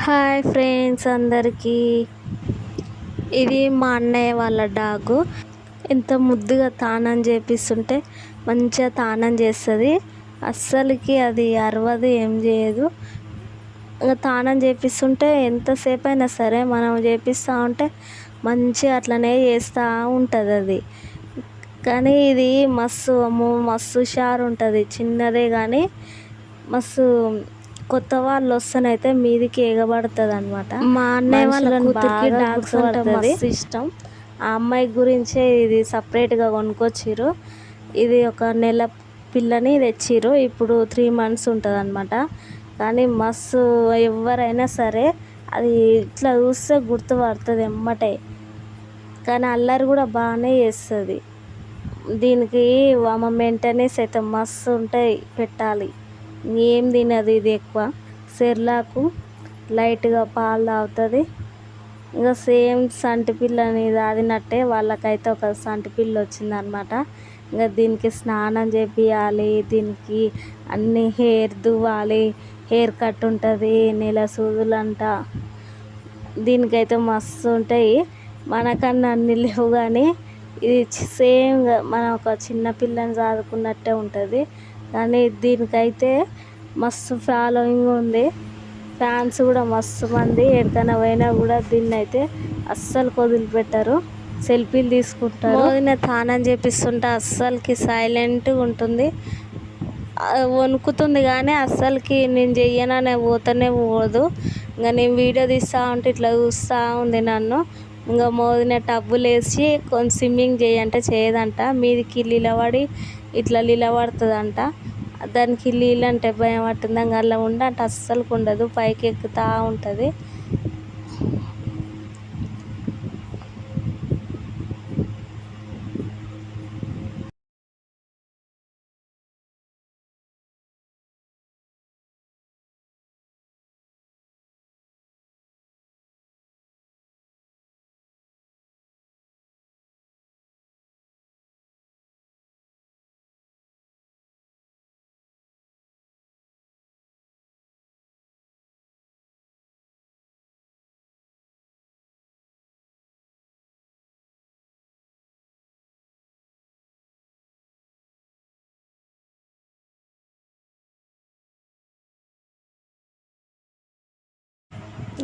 Hi friends అందరికీ. ఇది మా అన్నయ్య వాళ్ళ డాగు. ఎంత ముద్దుగా తానం చేపిస్తుంటే మంచిగా తానం చేస్తుంది. అస్సలకి అది అరవదు, ఏం చేయదు. ఇంకా తానం చేపిస్తుంటే ఎంతసేపు అయినా సరే మనం చేపిస్తూ ఉంటే మంచిగా అట్లనే చేస్తూ ఉంటుంది అది. కానీ ఇది మస్తు మస్తు హుషారు ఉంటుంది. చిన్నదే కానీ మస్తు కొత్త వాళ్ళు వస్తేనైతే మీదికి ఎగబడుతుంది అనమాట. మా అన్నయ్య వాళ్ళ కూతురికి డాగ్స్ అంటే మస్తు ఇష్టం. ఆ అమ్మాయి గురించే ఇది సపరేట్గా కొనుక్కొచ్చిర్రు. ఇది ఒక నెల పిల్లని తెచ్చిర్రు. ఇప్పుడు 3 months ఉంటుంది అనమాట. కానీ మస్తు ఎవరైనా సరే అది ఇట్లా చూస్తే గుర్తుపడుతుంది ఎమ్మటే. కానీ అల్లరి కూడా బాగానే చేస్తుంది. దీనికి ఆమె మెయింటెనెన్స్ అయితే మస్తు ఉంటాయి. పెట్టాలి, ఏం తినదు ఇది ఎక్కువ. సెర్లాకు, లైట్గా పాలు తాగుతుంది. ఇంకా సేమ్ సంటి పిల్లని తాగినట్టే వాళ్ళకైతే ఒక సంటి పిల్ల వచ్చిందనమాట. ఇంకా దీనికి స్నానం చేపియాలి, దీనికి అన్ని హెయిర్ దువ్వాలి, హెయిర్ కట్ ఉంటుంది, నెల సూదులంట. దీనికైతే మస్తు ఉంటాయి. మనకన్నా అన్ని లేవు కానీ ఇది సేమ్ మనం ఒక చిన్న పిల్లని చదువుకున్నట్టే ఉంటుంది. కానీ దీనికైతే మస్తు ఫాలోయింగ్ ఉంది. ఫ్యాన్స్ కూడా మస్తు మంది. ఎక్కడికైనా పోయినా కూడా దీన్ని అయితే అస్సలు వదిలిపెట్టరు, సెల్ఫీలు తీసుకుంటారు. వదిన తానం చేపిస్తుంటే అస్సలకి సైలెంట్గా ఉంటుంది. వణుకుతుంది కానీ అస్సలకి నేను చెయ్యననే పోతేనే పోదు. ఇంకా నేను వీడియో తీస్తూ ఉంటే ఇట్లా చూస్తూ ఉంది నన్ను. ఇంకా మోదిన టబ్బులు వేసి కొంచెం స్విమ్మింగ్ చేయంటే చేయదంట. మీదికి నిలబడి ఇట్లా నిలబడుతుందంట. దానికి నీళ్ళు అంటే భయం పట్టింది. ఇంకా అలా ఉండంటే అస్సలు ఉండదు, పైకి ఎక్కుతూ ఉంటుంది.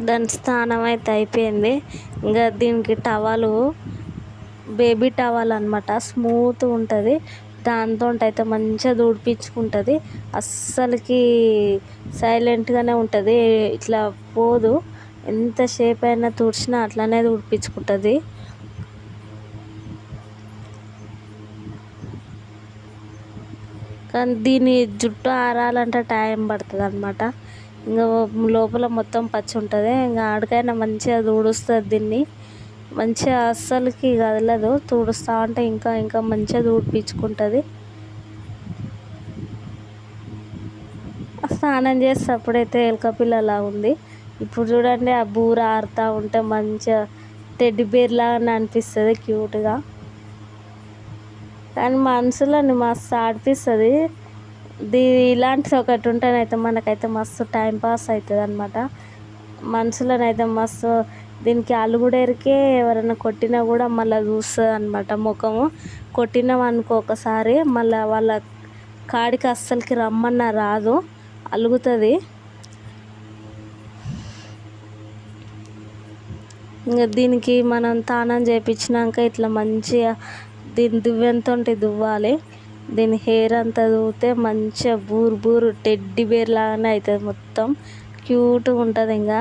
దాని స్నానం అయితే అయిపోయింది. ఇంకా దీనికి టవలు బేబీ టవల్ అనమాట, స్మూత్గా ఉంటుంది. దాంతో అయితే మంచిగా తుడిపించుకుంటుంది. అస్సలకి సైలెంట్గానే ఉంటుంది, ఇట్లా పోదు. ఎంతసేపు అయినా తుడిచినా అట్లనే తుడిపించుకుంటుంది. కానీ దీని జుట్టు ఆరాలంటే టైం పడుతుంది అనమాట. ఇంకా లోపల మొత్తం పచ్చి ఉంటుంది. ఇంకా ఆడికైనా మంచిగా తుడుస్తుంది దీన్ని. మంచిగా అస్సలకి కదలదు. తుడుస్తూ ఉంటే ఇంకా ఇంకా మంచిగా తుడిపించుకుంటుంది. స్నానం చేసేటప్పుడైతే ఎలక పిల్లలా ఉంది. ఇప్పుడు చూడండి, ఆ బూర ఆరుతూ ఉంటే మంచిగా టెడ్డీ బేర్ లాగానే అనిపిస్తుంది, క్యూట్గా. కానీ మనసులోని మస్తు ఆడిపిస్తుంది. ఇలాంటిది ఒకటి ఉంటేనైతే మనకైతే మస్తు టైంపాస్ అవుతుంది అనమాట. మనసులోనైతే మస్తు. దీనికి అలుగుడేరికే ఎవరైనా కొట్టినా కూడా మళ్ళీ చూస్తుంది అనమాట ముఖము. కొట్టినామనుకో ఒకసారి మళ్ళీ వాళ్ళ కాడికి అస్సలకి రమ్మన్నా రాదు, అలుగుతుంది. ఇంకా దీనికి మనం తానం చేయించినాక ఇట్లా మంచిగా దీని దువ్వెనతో దువ్వాలి. దీని హెయిర్ అంతా దువ్వితే మంచిగా బూరు బూరు టెడ్డీ బేర్ లాగానే అవుతుంది, మొత్తం క్యూట్గా ఉంటుంది. ఇంకా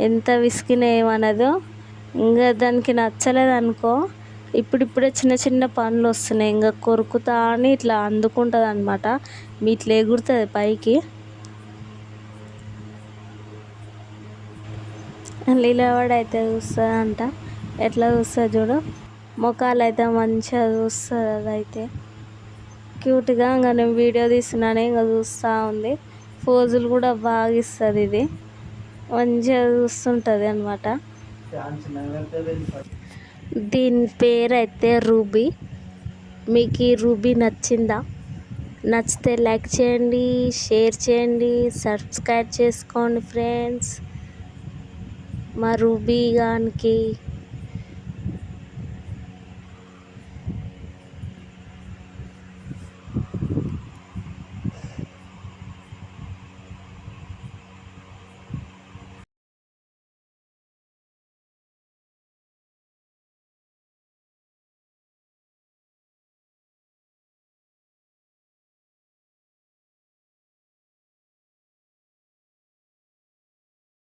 ఎంత విసికినా ఏమనదు. ఇంకా దానికి నచ్చలేదు అనుకో, ఇప్పుడిప్పుడే చిన్న చిన్న పనులు వస్తున్నాయి, ఇంకా కొరుకుతా అని ఇట్లా అందుకుంటుంది అనమాట. ఇట్లా ఎగురుతుంది పైకి. నిలబడి అయితే చూస్తుంది అంట. ఎట్లా చూస్తుంది చూడు, ముఖాలు అయితే మంచిగా చూస్తుంది. అదైతే క్యూట్గా. ఇంకా నేను వీడియో తీస్తున్నాను, ఇంకా చూస్తూ ఉంది. పోజులు కూడా బాగా ఇస్తుంది. ఇది మంచిగా చూస్తుంటుంది అనమాట. దీని పేరు అయితే రూబీ. మీకు ఈ రూబీ నచ్చిందా? నచ్చితే లైక్ చేయండి, షేర్ చేయండి, సబ్స్క్రైబ్ చేసుకోండి ఫ్రెండ్స్. మా రూబీ గానికి